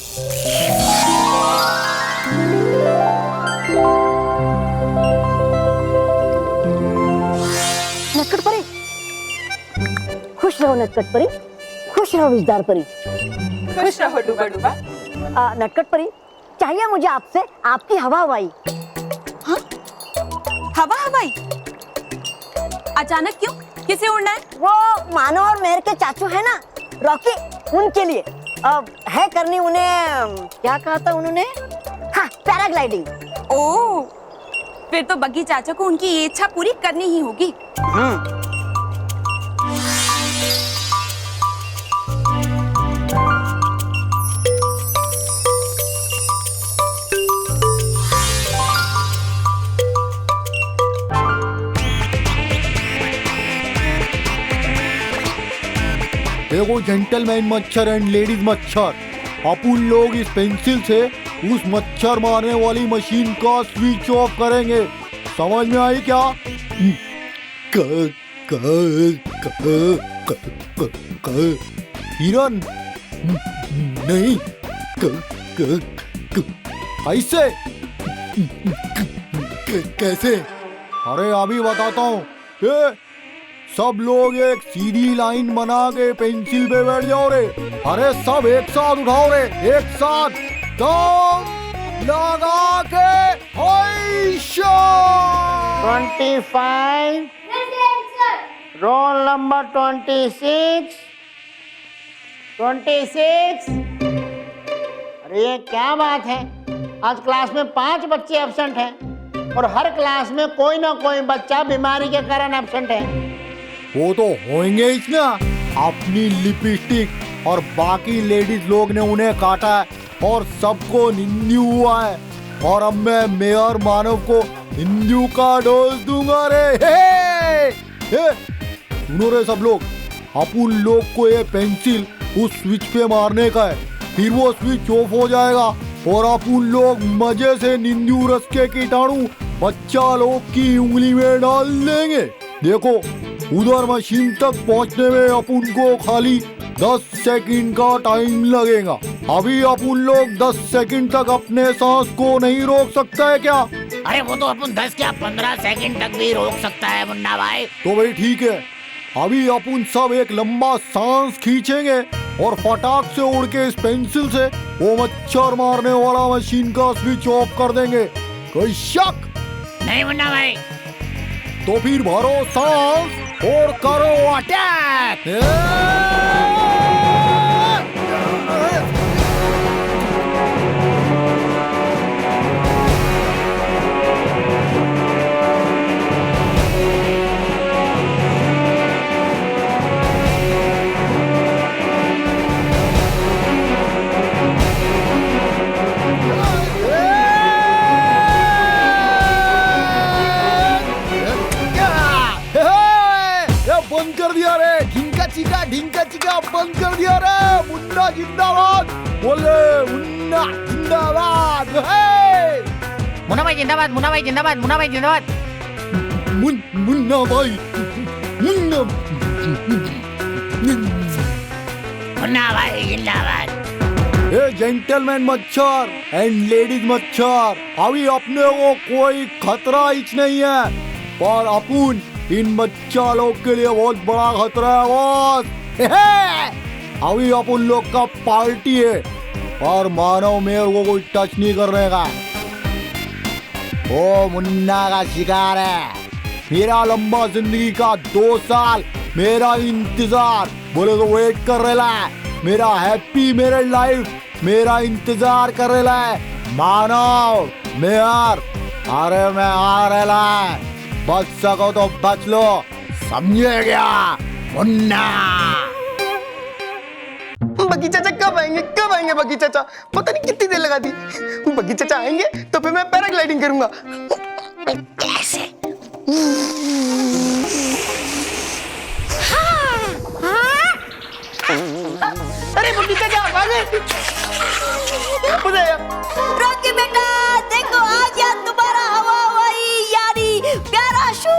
नटखट परी, खुश रहो नटखट परी, खुश रहो विषधार परी। खुश रहो डूबा डूबा। नटखट परी, चाहिए मुझे आपसे आपकी हवा हवाई। हाँ? हवा हवाई? अचानक क्यों? किसे उड़ना है? वो मानो और मेहर के चाचू है ना, रॉकी, उनके लिए है करनी उन्हें। क्या कहा था उन्होंने? हाँ, पैराग्लाइडिंग। ओह, फिर तो बग्गी चाचा को उनकी ये इच्छा पूरी करनी ही होगी। देखो जेंटलमैन मच्छर एंड लेडीज मच्छर, अपन लोग इस पेंसिल से उस मच्छर मारने वाली मशीन का स्विच ऑफ करेंगे। समझ में आई क्या? हिरन नहीं, ऐसे कैसे? अरे अभी बताता हूँ। सब लोग एक सीधी लाइन बना के पेंसिल पे बैठ जाओ रे। अरे सब एक साथ उठाओ रे, एक साथ दम लगा के। 25, रोल नंबर 26। अरे ये क्या बात है, आज क्लास में 5 बच्चे एब्सेंट हैं और हर क्लास में कोई ना कोई बच्चा बीमारी के कारण एब्सेंट है। वो तो होंगे ही ना, अपनी लिपस्टिक और बाकी लेडीज लोग ने उन्हें काटा है और सबको निंदू हुआ है, और अब मैं मेयर मानव को निंदू का डोज दूंगा रे। सुनो रे सब लोग, अपन लोग को ये पेंसिल उस स्विच पे मारने का है, फिर वो स्विच ऑफ हो जाएगा और अपन लोग मजे से निंदू रस के कीटाणु बच्चा लोग की उंगली में डाल देंगे। देखो उधर मशीन तक पहुंचने में अपन को खाली 10 सेकंड का टाइम लगेगा। अभी अपन लोग 10 सेकंड तक अपने सांस को नहीं रोक सकता है क्या? अरे वो तो अपन 10 क्या 15 सेकंड तक भी रोक सकता है मुन्ना भाई। तो भाई ठीक है, अभी अपन सब एक लंबा सांस खींचेंगे और फटाक से उड़ के इस पेंसिल से वो मच्छर मारने वाला मशीन का स्विच ऑफ कर देंगे। कोई शक नहीं मुन्ना भाई। तो फिर भरो सांस और करो अटैक। मुन्ना जिंदाबाद है। मुन्ना भाई जिंदाबाद, मुन्ना भाई जिंदाबाद, मुन्ना भाई जिंदाबाद। मुन्ना भाई, मुन्ना भाई जिंदाबाद। ए जेंटलमैन मच्छर एंड लेडीज मच्छर, अभी अपने को कोई खतरा ही नहीं है, पर अपुन इन बच्चा लोग के लिए बहुत बड़ा खतरा है बॉस। अभी अपन लोग का पार्टी है और मानव मेरे को कोई टच नहीं करने का। ओ मुन्ना का शिकार है। मेरा लंबा जिंदगी का 2 साल मेरा इंतजार बोले तो वेट कर रहा है। मेरा हैप्पी मेरे लाइफ मेरा इंतजार कर रहा है। मानव मेयर, अरे मैं आ रहा है, बच सको तो बच लो, समझे क्या मुन्ना? बगी चाचा कब आएंगे बगी चाचा? पता नहीं कितनी देर लगा दी। बगी चाचा आएंगे तो फिर मैं पैराग्लाइडिंग करूंगा। कैसे? अरे बगी चाचा आ गए। रॉकी बेटा देखो आ गया तुम्हारा हवा हवाई यानी पैराशूट।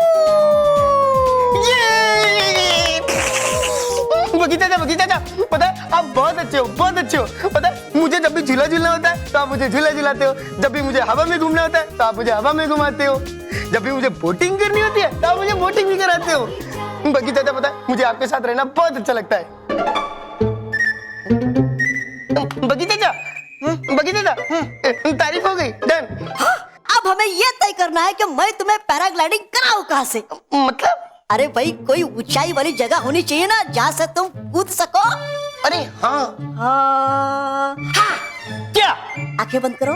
बगी चाचा पता है आप बहुत अच्छे हो। पता है मुझे जब भी झूला झूलना होता है तो आप मुझे झूला झूलाते हो, जब भी मुझे हवा में घूमना होता है तो आप मुझे हवा में घुमाते हो, जब भी मुझे बोटिंग करनी होती है तो आप मुझे बोटिंग भी कराते हो। बगी चाचा पता है मुझे आपके साथ रहना बहुत अच्छा लगता है। बगी चाचा तारीफ हो गई, डन। अब हमें ये तय करना है कि मैं तुम्हें पैराग्लाइडिंग कराऊं कहाँ से। मतलब? अरे भाई कोई ऊंचाई वाली जगह होनी चाहिए ना जहाँ से तुम कूद सको। अरे हाँ क्या? आंखें बंद करो।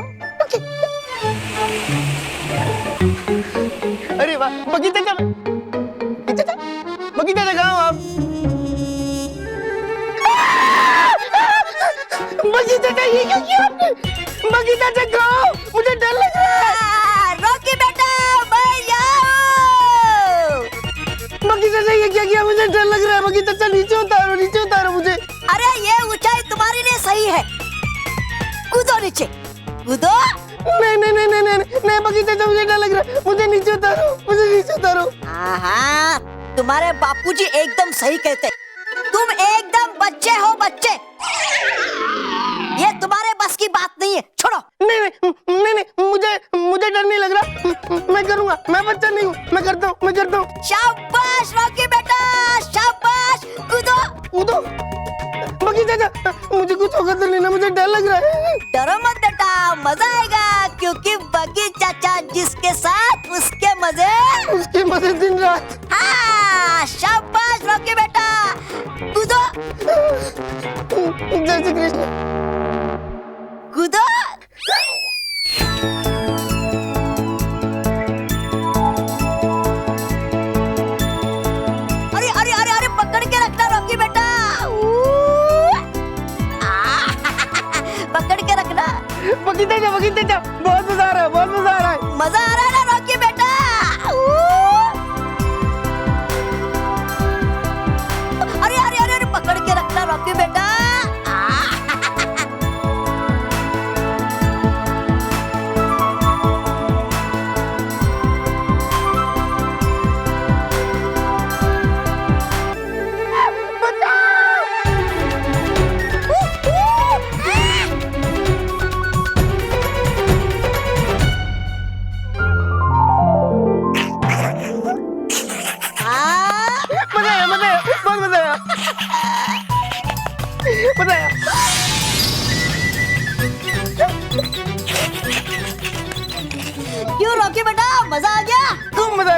अरे वाह बगीचा कहाँ हो आप? बगीचा ये क्या किया आपने? बगीचा कहाँ हो? मुझे डर लग रहा है। रॉकी बेटा मैं यहाँ। बगीचा ये क्या किया? मुझे डर लग रहा है। बगीचा नीचे उतारो मुझे। अरे ये ऊंचाई तुम्हारे लिए सही है, कूदो नीचे, कूदो। नहीं बगीचा मुझे डर लग रहा है। मुझे नीचे उतारो। हाँ तुम्हारे बापूजी एकदम सही कहते, तुम एकदम बच्चे हो बच्चे, ये तुम्हारे बस की बात नहीं है, छोड़ो। नहीं मुझे डर नहीं लग रहा। मैं करूंगा, मैं बच्चा नहीं हूँ, मैं करता हूँ। शाबाश रॉकी बेटा शाबाश, कूदो। बगी चाचा मुझे कुछ होगा तो नहीं ना, मुझे डर लग रहा है। डरो मत बेटा, मजा आएगा, क्योंकि बगी चाचा जिसके साथ उसके मजे दिन रात। हाँ शाबाश रॉकी बेटा, कूदो। जय श्री कृष्ण। कूदो। अरे पकड़ के रखना रॉकी बेटा, पकड़ के रखना। बगीचा बहुत मजा आ रहा है। मजा आ रहा है ना रॉकी बेटा? अरे पकड़ के रखना रॉकी बेटा। क्यों रॉकी बेटा मजा आ गया? खूब मजा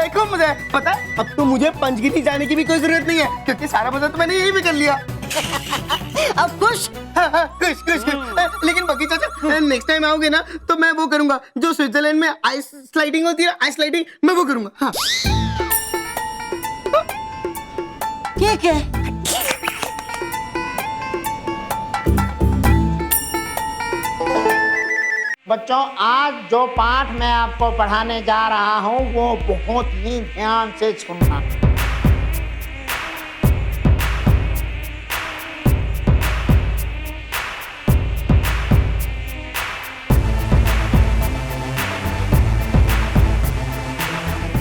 है। पता है अब तो मुझे पंचगिरी जाने की भी कोई जरूरत नहीं है, क्योंकि सारा मजा तो मैंने यही भी कर लिया। अब खुश? हाँ, खुश। लेकिन बगी चाचा नेक्स्ट टाइम आओगे ना तो मैं वो करूंगा जो स्विट्जरलैंड में आइस स्लाइडिंग होती है, आइस स्लाइडिंग मैं वो करूंगा। हाँ ठीक है। बच्चों आज जो पाठ मैं आपको पढ़ाने जा रहा हूँ वो बहुत ही ध्यान से सुनना।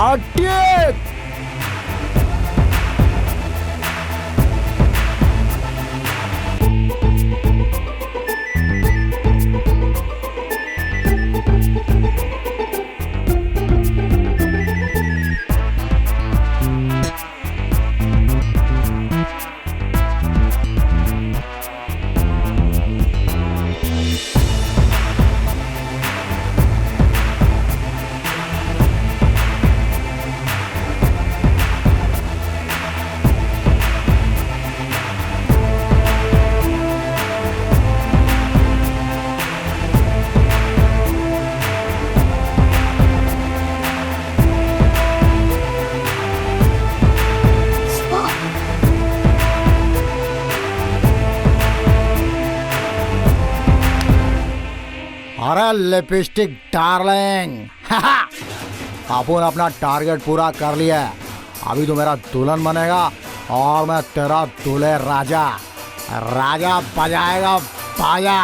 अटैक! अरे लिपस्टिक डार्लिंग, अपन अपना टारगेट पूरा कर लिया है। अभी तो मेरा दुल्हन बनेगा और मैं तेरा दूल्हे राजा। राजा बजाएगा बाजा।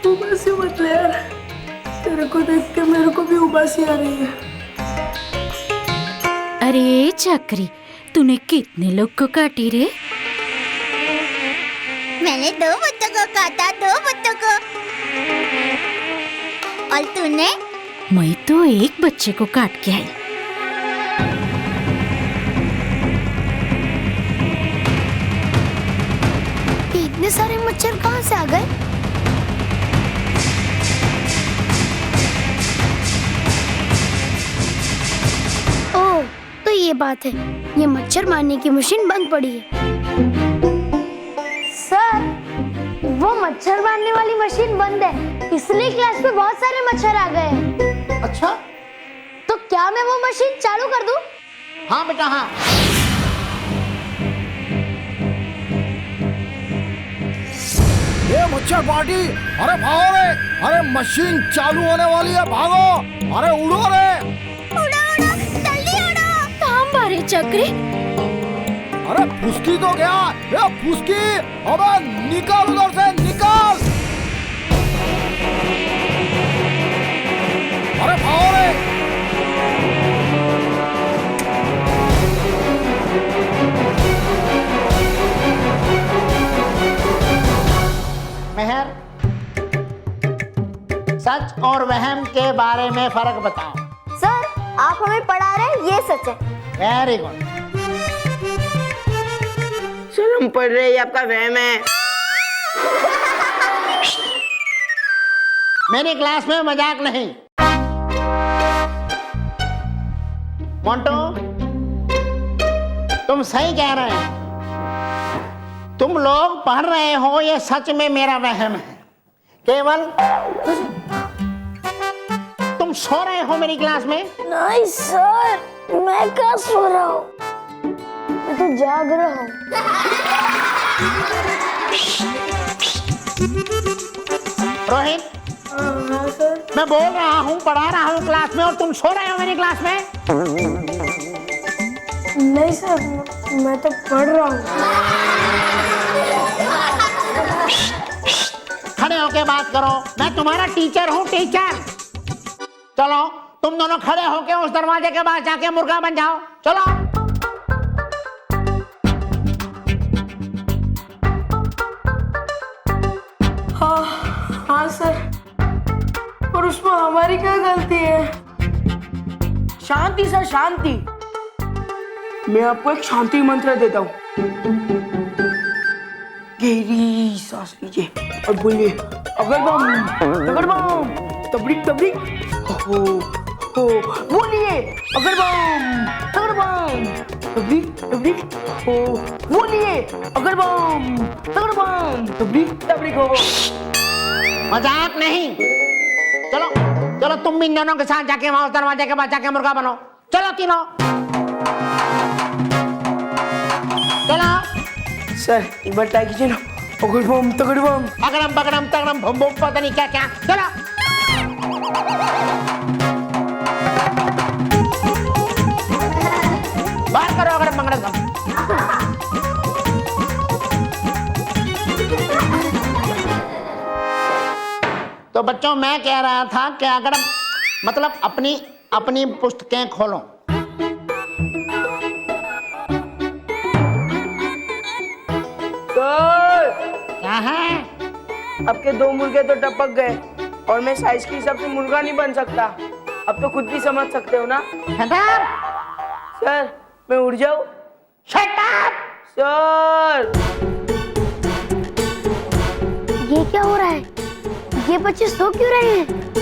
उबासी मत ले यार, तेरे को देख के मेरे को भी उबासी आ रही है। अरे चक्री, तूने कितने लोग को काटी रे? मैंने 2 बच्चों को काटा, 2 बच्चों को। और तूने? मैं तो एक बच्चे को काट के आई। इतने सारे मच्छर कहाँ से आ गए? ओह, तो ये बात है, ये मच्छर मारने की मशीन बंद पड़ी है। सर, वो मच्छर मारने वाली मशीन बंद है, इसलिए क्लास में बहुत सारे मच्छर आ गए हैं। अच्छा, तो क्या मैं वो मशीन चालू कर दूं? हाँ बेटा हाँ। ये मच्छर पार्टी, अरे भागो रे! अरे मशीन चालू होने वाली है, भागो! अरे उड़ो रे! बारे चक्री, अरे फुसकी तो गया, ये फुसकी! अबे निकल उधर से, निकल! अरे भागो रे! मेहर, सच और वहम के बारे में फर्क बताओ। सर, आप हमें पढ़ा रहे हैं, ये सच है। Very good. सर हम पढ़ रहे हैं, आपका वहम है। मेरी क्लास में मजाक नहीं। मोंटो, तुम सही कह रहे हैं। तुम लोग पढ़ रहे हो, ये सच में मेरा वहम है। केवल तुम सो रहे हो मेरी क्लास में? नहीं सर, मैं कहाँ सो रहा हूँ, मैं तो जाग रहा हूँ। रोहित, हाँ सर। मैं बोल रहा हूँ, पढ़ा रहा हूँ क्लास में और तुम सो रहे हो मेरी क्लास में? नहीं सर, मैं तो पढ़ रहा हूँ। खड़े होके बात करो, मैं तुम्हारा टीचर हूँ, टीचर। चलो तुम दोनों खड़े होके उस दरवाजे के पास जाके मुर्गा बन जाओ, चलो। हाँ सर, और उसमें हमारी क्या गलती है? शांति सर, शांति। मैं आपको एक शांति मंत्र देता हूँ। गहरी सांस लीजिए और बोलिए अगर बम तबरीक तबरीक हो हो। बोलिए अगर बम तबरीक तबरीक हो। बोलिए अगर बम तबरीक तबरीक हो। मजाक नहीं। चलो चलो, तुम भी इन दोनों के साथ जाके वहां उस दरवाजे के पास जाके मुर्गा बनो, चलो तीनों। चलो सर, एक बार ट्राई कीजिए ना। अगर बम तगड़ बम, अगड़म बगड़म तगड़म भम भम, पता नहीं क्या क्या। चलो बाहर करो अगड़म बगड़म। तो बच्चों मैं कह रहा था कि अगर मतलब अपनी अपनी पुस्तकें खोलो। सर क्या है? आपके 2 मुर्गे तो टपक गए और मैं साइज के हिसाब से मुर्गा नहीं बन सकता। अब तो खुद भी समझ सकते हो ना। Shut up! सर मैं उड़ जाऊं? Shut up! सर ये क्या हो रहा है? ये बच्चे सो क्यों रहे हैं?